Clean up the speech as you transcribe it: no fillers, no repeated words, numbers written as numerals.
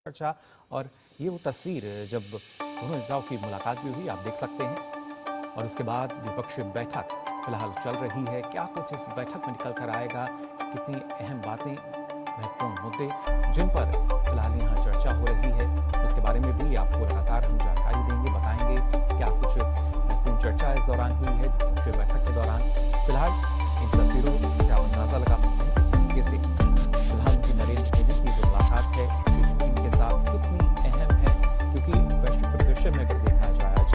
चर्चा। और ये वो तस्वीर जब दोनों नेताओं की मुलाकात भी हुई, आप देख सकते हैं। और उसके बाद विपक्षी बैठक फिलहाल चल रही है। क्या कुछ इस बैठक में निकल कर आएगा, कितनी अहम बातें, महत्वपूर्ण मुद्दे जिन पर फिलहाल यहाँ चर्चा हो रही है, उसके बारे में भी आपको लगातार हम जानकारी देंगे, बताएंगे क्या कुछ महत्वपूर्ण चर्चा इस दौरान हुई है विपक्षी बैठक के दौरान। फिलहाल इन तस्वीरों से आप अंदाजा लगा सकते हैं